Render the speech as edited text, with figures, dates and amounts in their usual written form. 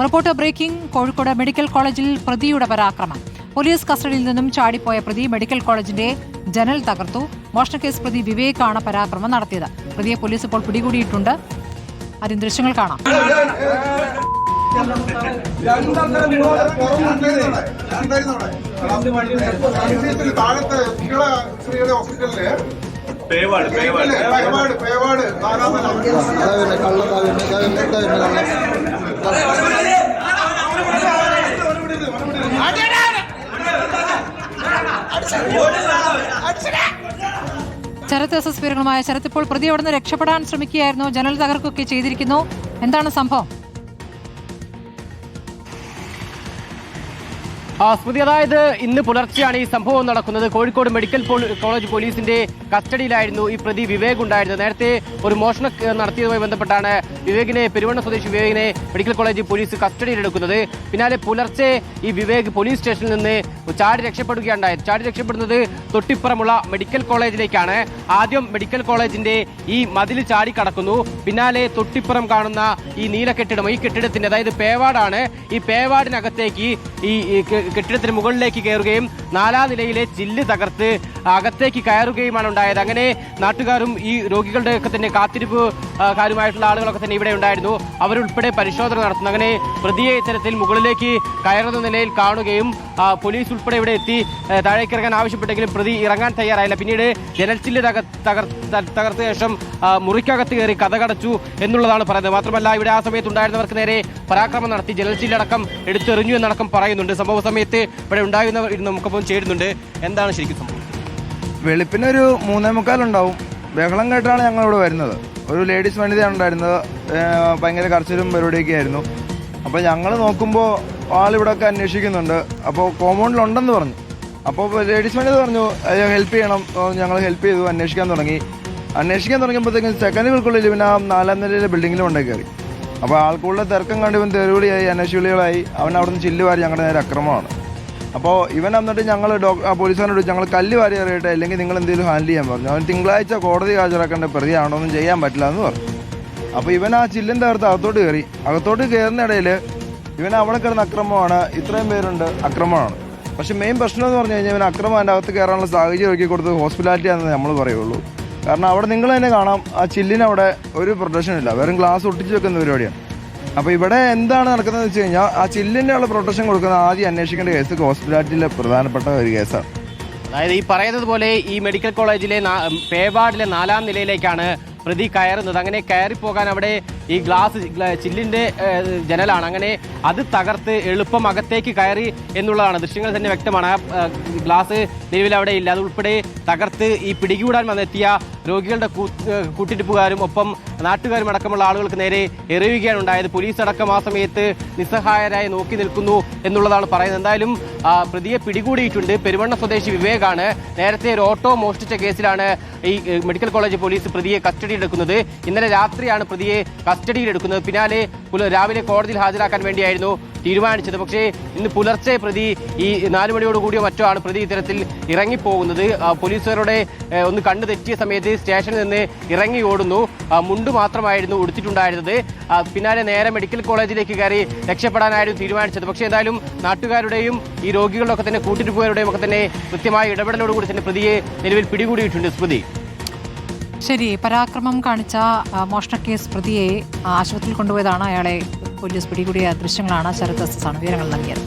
Reporter breaking. Kozhikode medical കോളേജിൽ പ്രതിയുടെ പരാക്രമം. Police കസ്റ്റഡിയിൽ നിന്നും ചാടിപ്പോയ പ്രതി മെഡിക്കൽ കോളേജിന്റെ ജനൽ തകർത്തു. മോഷണക്കേസ് പ്രതി വിവേകാണ് പരാക്രമം നടത്തിയത്. പ്രതിയെ പോലീസ് ഇപ്പോൾ പിടികൂടിയിട്ടുണ്ട്. ആദ്യം ദൃശ്യങ്ങൾ കാണാം. ശരത് എസ് എസ് വിവരങ്ങളുമായ ശരത്, ഇപ്പോൾ പ്രതി അവിടെ നിന്ന് രക്ഷപ്പെടാൻ ശ്രമിക്കുകയായിരുന്നു, ജനൽ തകർക്കുകയൊക്കെ ചെയ്തിരിക്കുന്നു. എന്താണ് സംഭവം? സ്മൃതി, അതായത് ഇന്ന് പുലർച്ചെയാണ് ഈ സംഭവം നടക്കുന്നത്. കോഴിക്കോട് മെഡിക്കൽ കോളേജ് പോലീസിന്റെ കസ്റ്റഡിയിലായിരുന്നു ഈ പ്രതി വിവേക് ഉണ്ടായിരുന്നത്. നേരത്തെ ഒരു മോഷണം നടത്തിയതുമായി ബന്ധപ്പെട്ടാണ് പെരുവണ്ണ സ്വദേശി വിവേകിനെ മെഡിക്കൽ കോളേജ് പോലീസ് കസ്റ്റഡിയിലെടുക്കുന്നത്. പിന്നാലെ പുലർച്ചെ ഈ വിവേക് പോലീസ് സ്റ്റേഷനിൽ നിന്ന് ചാടി രക്ഷപ്പെടുകയുണ്ടായത്. ചാടി രക്ഷപ്പെടുന്നത് തൊട്ടിപ്പുറമുള്ള മെഡിക്കൽ കോളേജിലേക്കാണ്. ആദ്യം മെഡിക്കൽ കോളേജിന്റെ ഈ മതിൽ ചാടി കടക്കുന്നു. പിന്നാലെ തൊട്ടിപ്പുറം കാണുന്ന ഈ നീല കെട്ടിടം, ഈ കെട്ടിടത്തിന്റെ അതായത് പേവാടാണ്, ഈ പേവാടിനകത്തേക്ക് ഈ കെട്ടിടത്തിന് മുകളിലേക്ക് കയറുകയും 4ാം നിലയിലെ ചില്ല് തകർത്ത് അകത്തേക്ക് കയറുകയുമാണ് ഉണ്ടായത്. അങ്ങനെ നാട്ടുകാരും ഈ രോഗികളുടെ ഒക്കെ തന്നെ കാത്തിരിപ്പുകാരുമായിട്ടുള്ള ആളുകളൊക്കെ തന്നെ ഇവിടെ ഉണ്ടായിരുന്നു. അവരുൾപ്പെടെ പരിശോധന നടത്തുന്നു. അങ്ങനെ പ്രതിയെ ഇത്തരത്തിൽ മുകളിലേക്ക് കയറുന്ന നിലയിൽ കാണുകയും പോലീസ് ഉൾപ്പെടെ ഇവിടെ എത്തി താഴേക്ക് ഇറങ്ങാൻ ആവശ്യപ്പെട്ടെങ്കിലും പ്രതി ഇറങ്ങാൻ തയ്യാറായില്ല. പിന്നീട് ജനൽച്ചില്ല് തകർത്ത ശേഷം മുറിക്കകത്ത് കയറി കതകടച്ചു എന്നുള്ളതാണ് പറയുന്നത്. മാത്രമല്ല ഇവിടെ ആ സമയത്ത് ഉണ്ടായിരുന്നവർക്ക് നേരെ പരാക്രമം നടത്തി ജനൽച്ചില്ലടക്കം എടുത്തെറിഞ്ഞു എന്നടക്കം പറയുന്നുണ്ട്. സംഭവ സമയത്ത് ഇവിടെ ഉണ്ടായിരുന്നവർ നമുക്കൊപ്പം ചേരുന്നുണ്ട്. എന്താണ് ശരിക്കും സംഭവം? വെളുപ്പിന് ഒരു 3:45 ഉണ്ടാവും. ബഹളം കേട്ടാണ് ഞങ്ങളിവിടെ വരുന്നത്. ഒരു ലേഡീസ് വനിതയാണ് ഉണ്ടായിരുന്നത്. ഭയങ്കര കർച്ചലും പരിപാടിയൊക്കെ ആയിരുന്നു. അപ്പോൾ ഞങ്ങൾ നോക്കുമ്പോൾ ആളിവിടെയൊക്കെ അന്വേഷിക്കുന്നുണ്ട്. അപ്പോൾ കോമ്പൗണ്ടിലുണ്ടെന്ന് പറഞ്ഞു. അപ്പോൾ ലേഡീസ് വനിത പറഞ്ഞു ഹെൽപ്പ് ചെയ്യണം. ഞങ്ങൾ ഹെൽപ്പ് ചെയ്തു. അന്വേഷിക്കാൻ തുടങ്ങിയപ്പോഴത്തേക്കും സെക്കൻഡുകൾക്കുള്ളിൽ പിന്നെ 4ാം നിലയിലെ ബിൽഡിങ്ങിലും കൊണ്ടേ കയറി. അപ്പോൾ ആൾക്കുള്ള തിരക്കം കണ്ട് ഇവൻ തെരുവിളിയായി, അന്വേഷിവിളികളായി. അവൻ അവിടെ നിന്ന് ചില്ല് വാരി ഞങ്ങളുടെ നേരെ അക്രമമാണ്. അപ്പോൾ ഇവൻ എന്നിട്ട് ഞങ്ങൾ പോലീസുകാരോട് ഞങ്ങൾ കല്ല് വാരി അറിയട്ടെ, അല്ലെങ്കിൽ നിങ്ങൾ എന്തെങ്കിലും ഹാൻഡിൽ ചെയ്യാൻ പറഞ്ഞു. അവൻ തിങ്കളാഴ്ച കോടതി ഹാജരാക്കേണ്ട പ്രതിയാണോ, ഒന്നും ചെയ്യാൻ പറ്റില്ല എന്ന് പറഞ്ഞു. അപ്പോൾ ഇവൻ ആ ചില്ലും തകർത്ത് അകത്തോട്ട് കയറുന്നിടയിൽ ഇവൻ അവിടെ കിടന്ന അക്രമമാണ്. ഇത്രയും പേരുണ്ട്, അക്രമമാണ്. പക്ഷെ മെയിൻ പ്രശ്നം എന്ന് പറഞ്ഞു കഴിഞ്ഞാൽ ഇവൻ അക്രമം അതിൻ്റെ അകത്ത് കയറാനുള്ള സാഹചര്യം ഒരുക്കി കൊടുത്ത് ഹോസ്പിറ്റാലിറ്റി ആണെന്ന് നമ്മൾ പറയുള്ളൂ. കാരണം അവിടെ നിങ്ങൾ തന്നെ കാണാം, ആ ചില്ലിനവിടെ ഒരു പ്രൊട്ടക്ഷൻ ഇല്ല, വെറും ഗ്ലാസ് ഒട്ടിച്ച് വെക്കുന്ന പരിപാടിയാണ്. അപ്പോൾ ഇവിടെ എന്താണ് നടക്കുന്നതെന്ന് വെച്ച് കഴിഞ്ഞാൽ ആ ചില്ലിൻ്റെ ഉള്ള പ്രൊട്ടക്ഷൻ കൊടുക്കുന്ന ആദ്യം അന്വേഷിക്കേണ്ട കേസ് ഹോസ്പിറ്റാലിറ്റിയിലെ പ്രധാനപ്പെട്ട ഒരു കേസാണ്. അതായത് ഈ പറയുന്നത് പോലെ ഈ മെഡിക്കൽ കോളേജിലെ പേവാർഡിലെ 4ാം നിലയിലേക്കാണ് പ്രതി കയറുന്നത്. അങ്ങനെ കയറിപ്പോകാൻ അവിടെ ഈ ചില്ലിന്റെ ജനലാണ്. അങ്ങനെ അത് തകർത്ത് എളുപ്പം അകത്തേക്ക് കയറി എന്നുള്ളതാണ്. ദൃശ്യങ്ങൾ തന്നെ വ്യക്തമാണ്. ആ ഗ്ലാസ് നിലവിൽ അവിടെ ഇല്ല. അതുൾപ്പെടെ തകർത്ത് ഈ പിടികൂടാൻ വന്നെത്തിയ രോഗികളുടെ കൂട്ടിരിപ്പുകാരും ഒപ്പം നാട്ടുകാരും അടക്കമുള്ള ആളുകൾക്ക് നേരെ എറിയുകയാണ് ഉണ്ടായത്. പോലീസ് അടക്കം ആ സമയത്ത് നിസ്സഹായരായി നോക്കി നിൽക്കുന്നു എന്നുള്ളതാണ് പറയുന്നത്. എന്തായാലും പ്രതിയെ പിടികൂടിയിട്ടുണ്ട്. പെരുവണ്ണ സ്വദേശി വിവേകാണ്. നേരത്തെ ഒരു ഓട്ടോ മോഷ്ടിച്ച കേസിലാണ് ഈ മെഡിക്കൽ കോളേജ് പോലീസ് പ്രതിയെ കസ്റ്റഡിയിലെടുക്കുന്നത്. ഇന്നലെ രാത്രിയാണ് പ്രതിയെ കസ്റ്റഡിയിലെടുക്കുന്നത്. പിന്നാലെ രാവിലെ കോടതിയിൽ ഹാജരാക്കാൻ വേണ്ടിയായിരുന്നു തീരുമാനിച്ചത്. പക്ഷേ ഇന്ന് പുലർച്ചെ പ്രതി ഈ 4 മണിയോടുകൂടിയോ മറ്റോ ആണ് പ്രതി ഇത്തരത്തിൽ ഇറങ്ങിപ്പോകുന്നത്. പോലീസുകാരുടെ ഒന്ന് കണ്ണു തെറ്റിയ സമയത്ത് സ്റ്റേഷനിൽ നിന്ന് ഇറങ്ങി ഓടുന്നു. മുണ്ട് മാത്രമായിരുന്നു ഉടുത്തിട്ടുണ്ടായിരുന്നത്. പിന്നാലെ നേരെ മെഡിക്കൽ കോളേജിലേക്ക് കയറി രക്ഷപ്പെടാനായിരുന്നു തീരുമാനിച്ചത്. പക്ഷേ എന്തായാലും നാട്ടുകാരുടെയും ഈ രോഗികളുടെ ഒക്കെ തന്നെ കൂട്ടിരിപ്പുകാരുടെയും ഒക്കെ തന്നെ കൃത്യമായ ഇടപെടലോടുകൂടി തന്നെ പ്രതിയെ നിലവിൽ പിടികൂടിയിട്ടുണ്ട്. സ്മൃതി, ശരി. പരാക്രമം കാണിച്ച മോഷണക്കേസ് പ്രതിയെ ആശുപത്രിയിൽ കൊണ്ടുപോയതാണ്. അയാളെ പോലീസ് പിടികൂടിയ ദൃശ്യങ്ങളാണ്. ശരത് എസ് എസ് ആണ് വിവരങ്ങൾ നൽകിയത്.